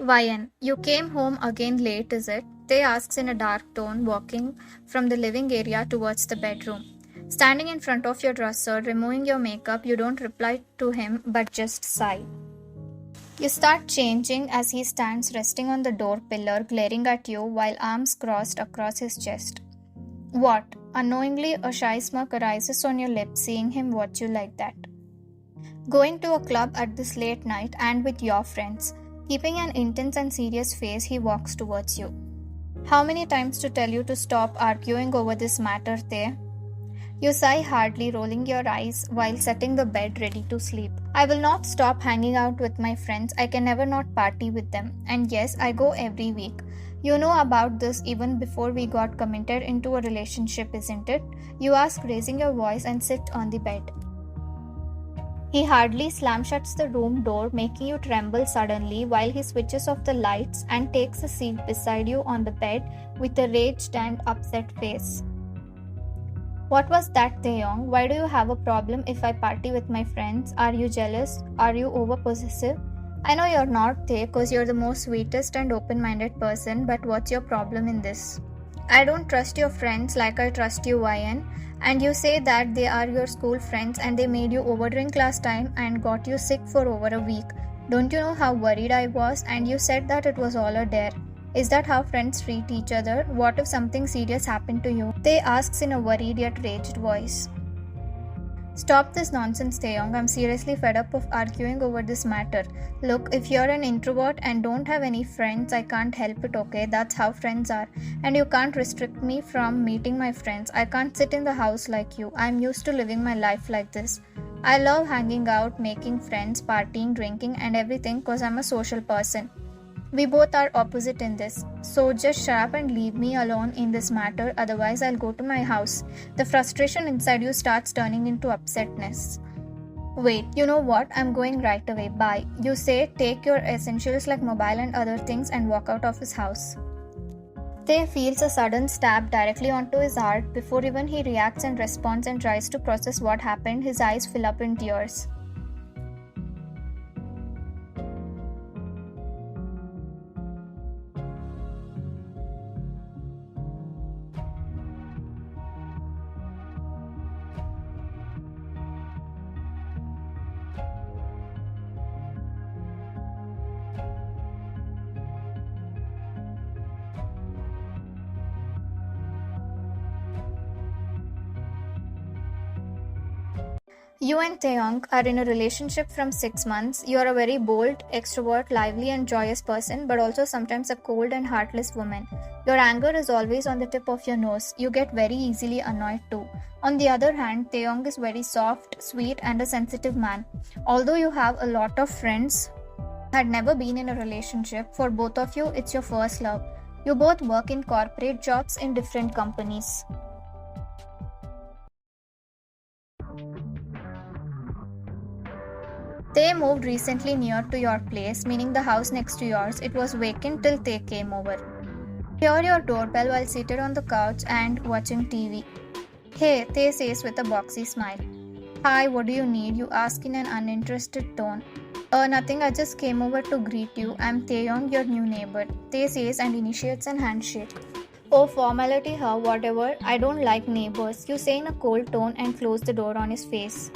YN, you came home again late, is it? Tae asks in a dark tone, walking from the living area towards the bedroom. Standing in front of your dresser, removing your makeup, you don't reply to him but just sigh. You start changing as he stands resting on the door pillar, glaring at you while arms crossed across his chest. What? Unknowingly, a shy smirk arises on your lips seeing him watch you like that. Going to a club at this late night and with your friends. Keeping an intense and serious face, he walks towards you. How many times to tell you to stop arguing over this matter, Tae? You sigh hardly, rolling your eyes while setting the bed ready to sleep. I will not stop hanging out with my friends. I can never not party with them. And yes, I go every week. You know about this even before we got committed into a relationship, isn't it? You ask, raising your voice, and sit on the bed. He hardly shuts the room door, making you tremble suddenly while he switches off the lights and takes a seat beside you on the bed with a raged and upset face. What was that, Taehyung? Why do you have a problem if I party with my friends? Are you jealous? Are you over-possessive? I know you're not, Tae, because you're the most sweetest and open-minded person, but what's your problem in this? I don't trust your friends like I trust you, YN. And you say that they are your school friends and they made you overdrink last time and got you sick for over a week. Don't you know how worried I was? And you said that it was all a dare. Is that how friends treat each other? What if something serious happened to you? Tae asks in a worried yet raged voice. Stop this nonsense, Taehyung. I'm seriously fed up of arguing over this matter. Look, if you're an introvert and don't have any friends, I can't help it, okay? That's how friends are. And you can't restrict me from meeting my friends. I can't sit in the house like you. I'm used to living my life like this. I love hanging out, making friends, partying, drinking, and everything because I'm a social person. We both are opposite in this. So just shut up and leave me alone in this matter, otherwise I'll go to my house. The frustration inside you starts turning into upsetness. Wait, you know what? I'm going right away. Bye. You say, take your essentials like mobile and other things and walk out of his house. Tae feels a sudden stab directly onto his heart. Before even he reacts and responds and tries to process what happened, his eyes fill up in tears. You and Taehyung are in a relationship from 6 months. You are a very bold, extrovert, lively and joyous person, but also sometimes a cold and heartless woman. Your anger is always on the tip of your nose. You get very easily annoyed too. On the other hand, Taehyung is very soft, sweet and a sensitive man. Although you have a lot of friends, had never been in a relationship, for both of you it's your first love. You both work in corporate jobs in different companies. Tae moved recently near to your place, meaning the house next to yours. It was vacant till Tae came over. Hear your doorbell while seated on the couch and watching TV. Hey, Tae says with a boxy smile. Hi, what do you need? You ask in an uninterested tone. Nothing, I just came over to greet you. I'm Taehyung, your new neighbor. Tae says and initiates an handshake. Oh, formality, huh? Whatever. I don't like neighbors. You say in a cold tone and close the door on his face.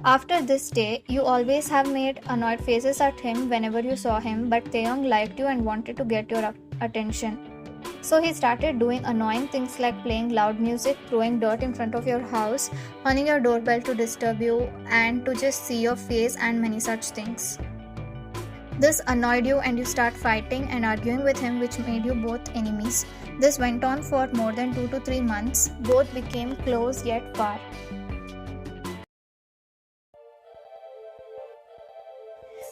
After this day, you always have made annoyed faces at him whenever you saw him, but Taehyung liked you and wanted to get your attention. So he started doing annoying things like playing loud music, throwing dirt in front of your house, on your doorbell to disturb you, and to just see your face and many such things. This annoyed you and you start fighting and arguing with him, which made you both enemies. This went on for more than 2 to 3 months. Both became close yet far.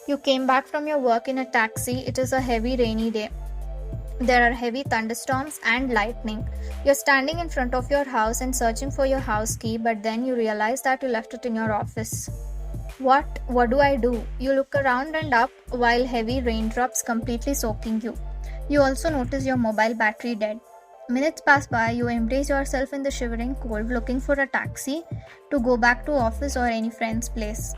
You came back from your work in a taxi. It is a heavy rainy day. There are heavy thunderstorms and lightning. You're standing in front of your house and searching for your house key, but then you realize that you left it in your office. What do I do? You look around and up while heavy raindrops completely soaking you. You also notice your mobile battery dead. Minutes pass by, you embrace yourself in the shivering cold, looking for a taxi to go back to office or any friend's place.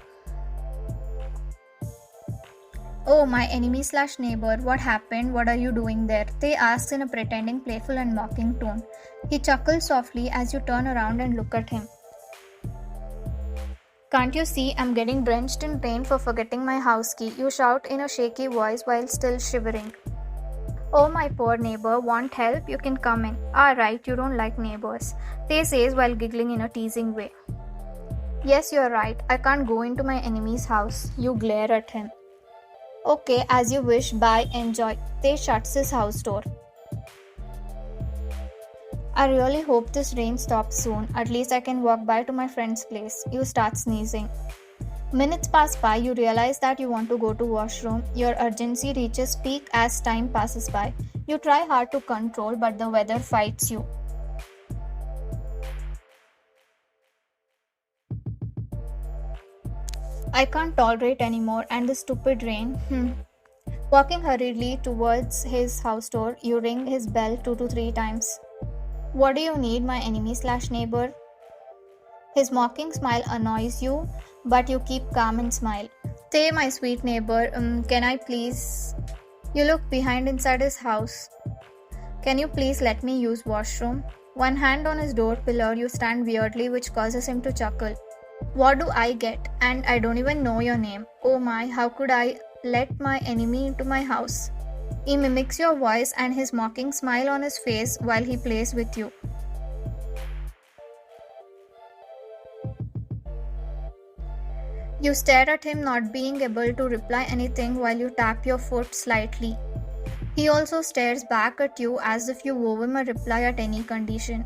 Oh, my enemy/neighbor, what happened? What are you doing there? They asks in a pretending playful and mocking tone. He chuckles softly as you turn around and look at him. Can't you see I'm getting drenched in rain for forgetting my house key? You shout in a shaky voice while still shivering. Oh, my poor neighbor, want help? You can come in. Ah, right, you don't like neighbors, They says while giggling in a teasing way. Yes, you're right. I can't go into my enemy's house. You glare at him. Okay, as you wish. Bye, enjoy. They shuts his house door. I really hope this rain stops soon. At least I can walk by to my friend's place. You start sneezing. Minutes pass by, you realize that you want to go to washroom. Your urgency reaches peak as time passes by. You try hard to control, but the weather fights you. I can't tolerate anymore, and the stupid rain. Walking hurriedly towards his house door, you ring his bell 2 to 3 times. What do you need, my enemy/neighbor? His mocking smile annoys you, but you keep calm and smile. Say, my sweet neighbor, can I please? You look behind inside his house. Can you please let me use washroom? One hand on his door pillar, you stand weirdly, which causes him to chuckle. What do I get? And I don't even know your name. Oh my, how could I let my enemy into my house? He mimics your voice and his mocking smile on his face while he plays with you. You stare at him, not being able to reply anything while you tap your foot slightly. He also stares back at you as if you owe him a reply at any condition.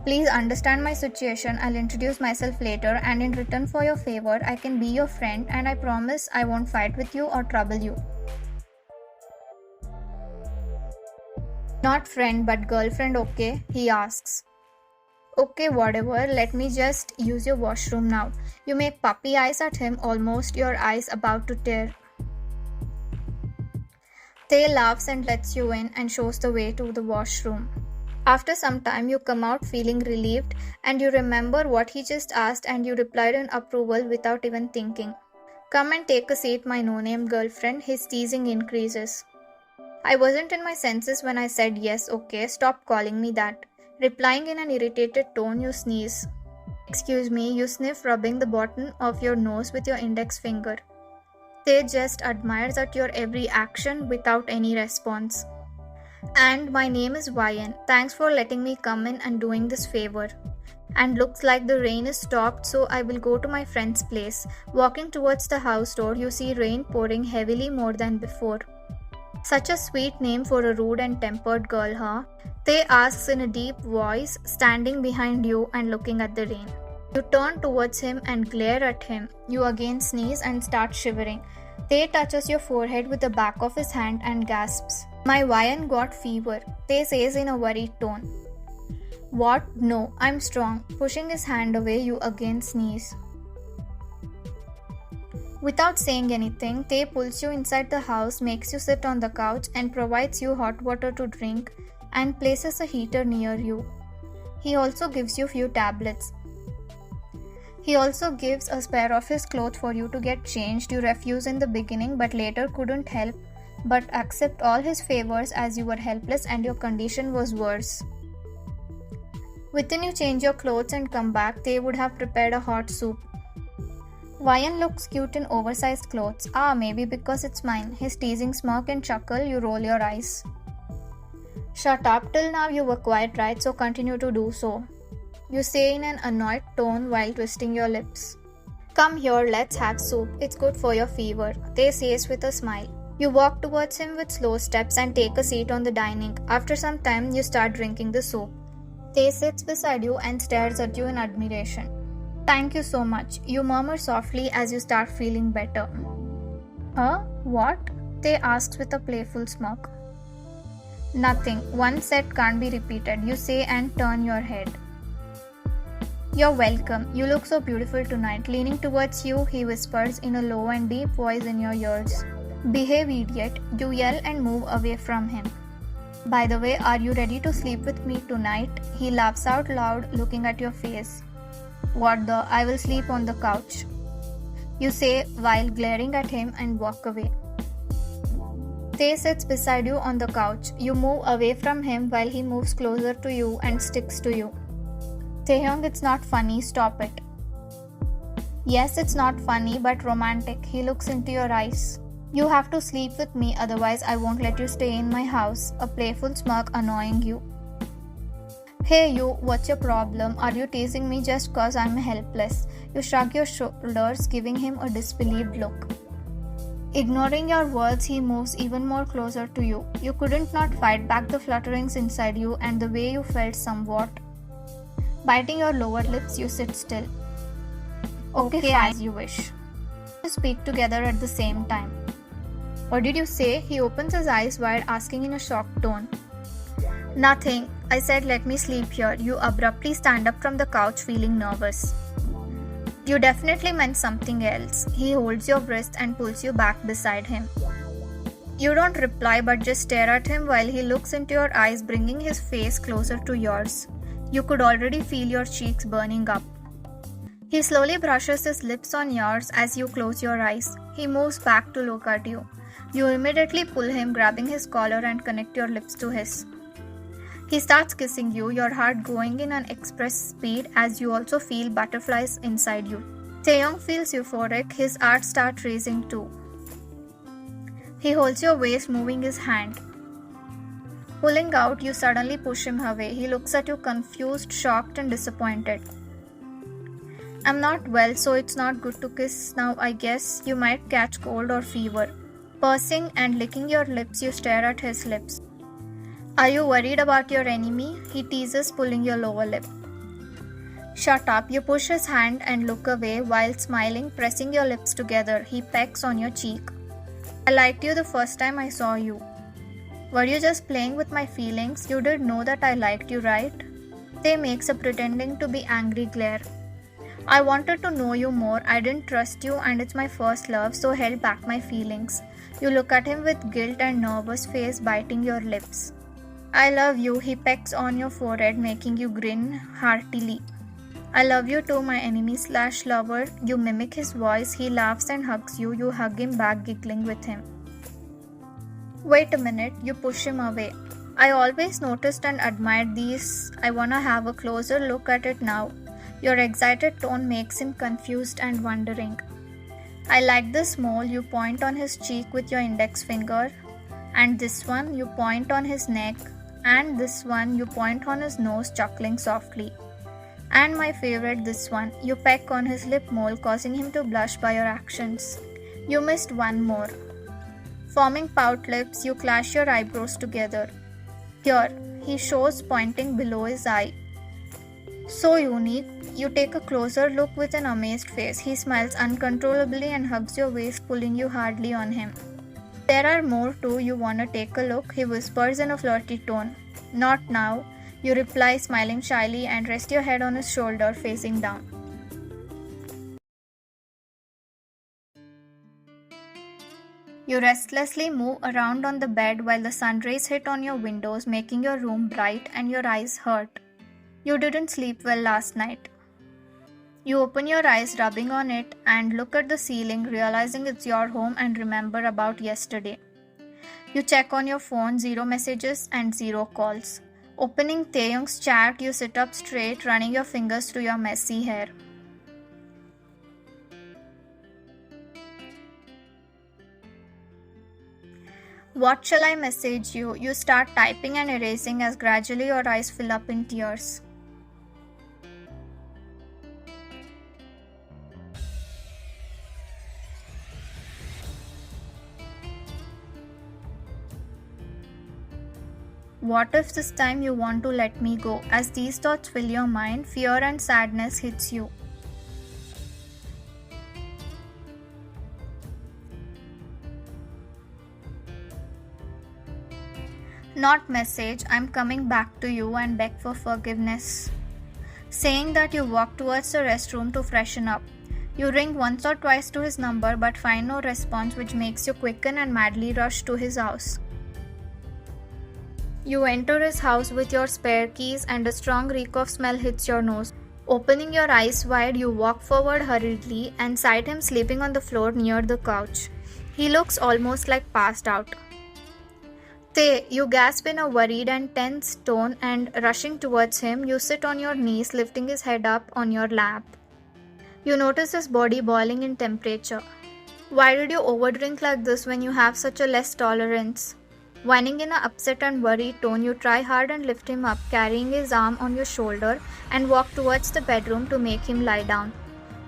Please understand my situation. I'll introduce myself later, and in return for your favor, I can be your friend, and I promise I won't fight with you or trouble you. Not friend, but girlfriend, okay? He asks. Okay, whatever. Let me just use your washroom now. You make puppy eyes at him, almost your eyes about to tear. Tae laughs and lets you in and shows the way to the washroom. After some time, you come out feeling relieved and you remember what he just asked and you replied in approval without even thinking. Come and take a seat, my no-name girlfriend. His teasing increases. I wasn't in my senses when I said yes, okay, stop calling me that. Replying in an irritated tone, you sneeze. Excuse me, you sniff, rubbing the bottom of your nose with your index finger. They just admires at your every action without any response. And my name is Yan. Thanks for letting me come in and doing this favor. And looks like the rain is stopped, so I will go to my friend's place. Walking towards the house door, you see rain pouring heavily more than before. Such a sweet name for a rude and tempered girl, huh? Tae asks in a deep voice, standing behind you and looking at the rain. You turn towards him and glare at him. You again sneeze and start shivering. Tae touches your forehead with the back of his hand and gasps. My Yan got fever, Tae says in a worried tone. What? No, I'm strong. Pushing his hand away, you again sneeze. Without saying anything, Tae pulls you inside the house, makes you sit on the couch and provides you hot water to drink and places a heater near you. He also gives you few tablets. He also gives a spare of his clothes for you to get changed. You refuse in the beginning but later couldn't help but accept all his favors as you were helpless and your condition was worse. Within you change your clothes and come back, they would have prepared a hot soup. Yan looks cute in oversized clothes. Ah, maybe because it's mine. His teasing smirk and chuckle, you roll your eyes. Shut up, till now you were quiet, right? So continue to do so. You say in an annoyed tone while twisting your lips. Come here, let's have soup. It's good for your fever, Tae says with a smile. You walk towards him with slow steps and take a seat on the dining. After some time, you start drinking the soup. Tae sits beside you and stares at you in admiration. Thank you so much, you murmur softly as you start feeling better. Huh? What? Tae asks with a playful smirk. Nothing. Once said can't be repeated, you say and turn your head. You're welcome. You look so beautiful tonight. Leaning towards you, he whispers in a low and deep voice in your ears. Behave, idiot. You yell and move away from him. By the way, are you ready to sleep with me tonight? He laughs out loud, looking at your face. What the? I will sleep on the couch, you say while glaring at him and walk away. Tae sits beside you on the couch. You move away from him while he moves closer to you and sticks to you. Taehyung, it's not funny, stop it. Yes, it's not funny but romantic. He looks into your eyes. You have to sleep with me, otherwise I won't let you stay in my house. A playful smirk annoying you. Hey you, what's your problem? Are you teasing me just cause I'm helpless? You shrug your shoulders, giving him a disbelieved look. Ignoring your words, he moves even more closer to you. You couldn't not fight back the flutterings inside you and the way you felt somewhat. Biting your lower lips, you sit still. Okay, as you wish. You speak together at the same time. What did you say? He opens his eyes wide, asking in a shocked tone. Nothing. I said let me sleep here. You abruptly stand up from the couch, feeling nervous. You definitely meant something else. He holds your wrist and pulls you back beside him. You don't reply but just stare at him while he looks into your eyes, bringing his face closer to yours. You could already feel your cheeks burning up. He slowly brushes his lips on yours as you close your eyes. He moves back to look at you. You immediately pull him, grabbing his collar and connect your lips to his. He starts kissing you, your heart going in an express speed as you also feel butterflies inside you. Taehyung feels euphoric, his heart starts racing too. He holds your waist, moving his hand. Pulling out, you suddenly push him away. He looks at you confused, shocked and disappointed. I'm not well, so it's not good to kiss now, I guess. You might catch cold or fever. Pursing and licking your lips, you stare at his lips. Are you worried about your enemy? He teases, pulling your lower lip. Shut up. You push his hand and look away while smiling, pressing your lips together. He pecks on your cheek. I liked you the first time I saw you. Were you just playing with my feelings? You did know that I liked you, right? Tae makes a pretending to be angry glare. I wanted to know you more. I didn't trust you and it's my first love, so held back my feelings. You look at him with guilt and nervous face, biting your lips. I love you. He pecks on your forehead, making you grin heartily. I love you too, my enemy/lover. You mimic his voice. He laughs and hugs you. You hug him back, giggling with him. Wait a minute. You push him away. I always noticed and admired these. I wanna have a closer look at it now. Your excited tone makes him confused and wondering. I like this mole. You point on his cheek with your index finger. And this one, you point on his neck. And this one, you point on his nose, chuckling softly. And my favorite, this one, you peck on his lip mole, causing him to blush by your actions. You missed one more. Forming pout lips, you clash your eyebrows together. Here, he shows, pointing below his eye. So unique. You take a closer look with an amazed face. He smiles uncontrollably and hugs your waist, pulling you hardly on him. There are more too. You wanna take a look? He whispers in a flirty tone. Not now. You reply, smiling shyly, and rest your head on his shoulder, facing down. You restlessly move around on the bed while the sun rays hit on your windows, making your room bright and your eyes hurt. You didn't sleep well last night. You open your eyes, rubbing on it, and look at the ceiling, realizing it's your home and remember about yesterday. You check on your phone, 0 messages and 0 calls. Opening Taehyung's chat, you sit up straight, running your fingers through your messy hair. What shall I message you? You start typing and erasing as gradually your eyes fill up in tears. What if this time you want to let me go? As these thoughts fill your mind, fear and sadness hits you. Not message, I'm coming back to you and beg for forgiveness. Saying that, you walk towards the restroom to freshen up. You ring once or twice to his number but find no response, which makes you quicken and madly rush to his house. You enter his house with your spare keys and a strong reek of smell hits your nose. Opening your eyes wide, you walk forward hurriedly and sight him sleeping on the floor near the couch. He looks almost like passed out. Tae, you gasp in a worried and tense tone and rushing towards him, you sit on your knees lifting his head up on your lap. You notice his body boiling in temperature. Why did you overdrink like this when you have such a less tolerance? Whining in an upset and worried tone, you try hard and lift him up, carrying his arm on your shoulder and walk towards the bedroom to make him lie down.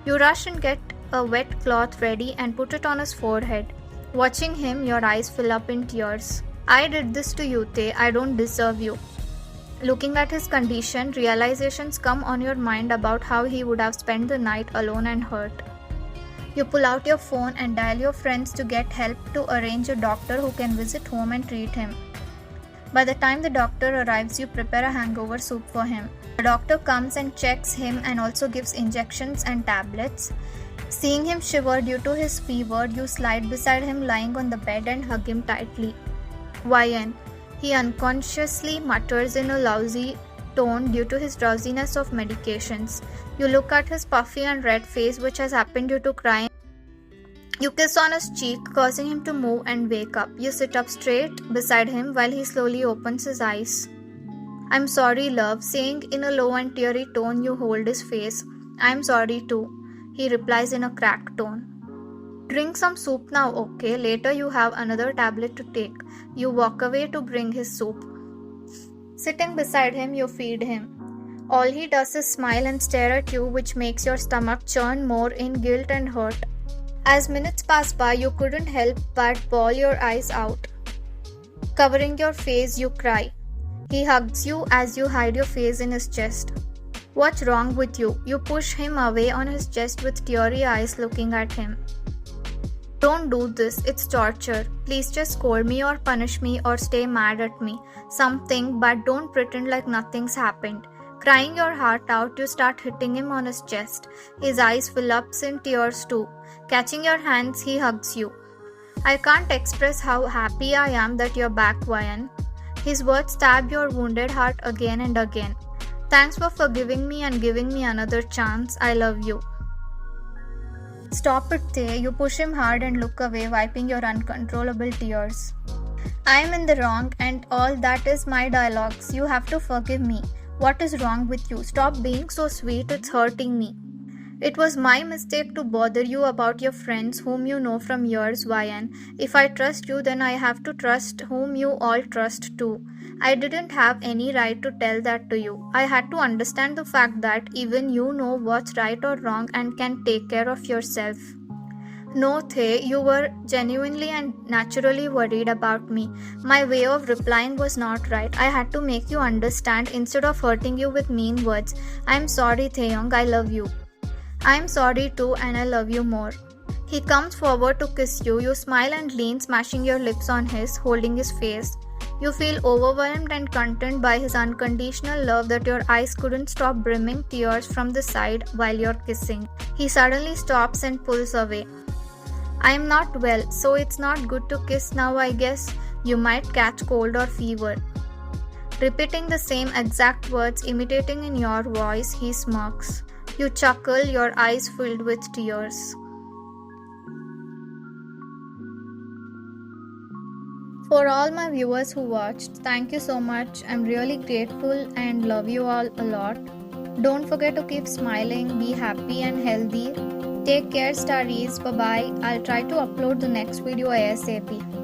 You rush and get a wet cloth ready and put it on his forehead. Watching him, your eyes fill up in tears. I did this to you, Tae. I don't deserve you. Looking at his condition, realizations come on your mind about how he would have spent the night alone and hurt. You pull out your phone and dial your friends to get help to arrange a doctor who can visit home and treat him. By the time the doctor arrives, you prepare a hangover soup for him. The doctor comes and checks him and also gives injections and tablets. Seeing him shiver due to his fever, you slide beside him lying on the bed and hug him tightly. YN. He unconsciously mutters in a lousy tone due to his drowsiness of medications. You look at his puffy and red face, which has happened due to crying. You kiss on his cheek, causing him to move and wake up. You sit up straight beside him while he slowly opens his eyes. I'm sorry, love, saying in a low and teary tone. You hold his face. I'm sorry too, he replies in a cracked tone. Drink some soup now, okay? Later you have another tablet to take. You walk away to bring his soup. Sitting beside him, you feed him. All he does is smile and stare at you, which makes your stomach churn more in guilt and hurt. As minutes pass by, you couldn't help but bawl your eyes out. Covering your face, you cry. He hugs you as you hide your face in his chest. What's wrong with you? You push him away on his chest with teary eyes looking at him. Don't do this, it's torture. Please just scold me or punish me or stay mad at me. Something, but don't pretend like nothing's happened. Crying your heart out, you start hitting him on his chest. His eyes fill up in tears too. Catching your hands, he hugs you. I can't express how happy I am that you're back, YN. His words stab your wounded heart again and again. Thanks for forgiving me and giving me another chance. I love you. Stop it, Tae. You push him hard and look away, wiping your uncontrollable tears. I am in the wrong and all that is my dialogues. You have to forgive me. What is wrong with you? Stop being so sweet, it's hurting me. It was my mistake to bother you about your friends whom you know from years, YN. If I trust you, then I have to trust whom you all trust too. I didn't have any right to tell that to you. I had to understand the fact that even you know what's right or wrong and can take care of yourself. No, Tae, you were genuinely and naturally worried about me. My way of replying was not right. I had to make you understand instead of hurting you with mean words. I'm sorry, Taehyung, I love you. I'm sorry too and I love you more. He comes forward to kiss you. You smile and lean, smashing your lips on his, holding his face. You feel overwhelmed and content by his unconditional love that your eyes couldn't stop brimming tears from the side while you're kissing. He suddenly stops and pulls away. I'm not well, so it's not good to kiss now, I guess. You might catch cold or fever. Repeating the same exact words, imitating in your voice, he smirks. You chuckle, your eyes filled with tears. For all my viewers who watched, thank you so much. I'm really grateful and love you all a lot. Don't forget to keep smiling, be happy and healthy. Take care, Starriiezz. Bye-bye. I'll try to upload the next video ASAP.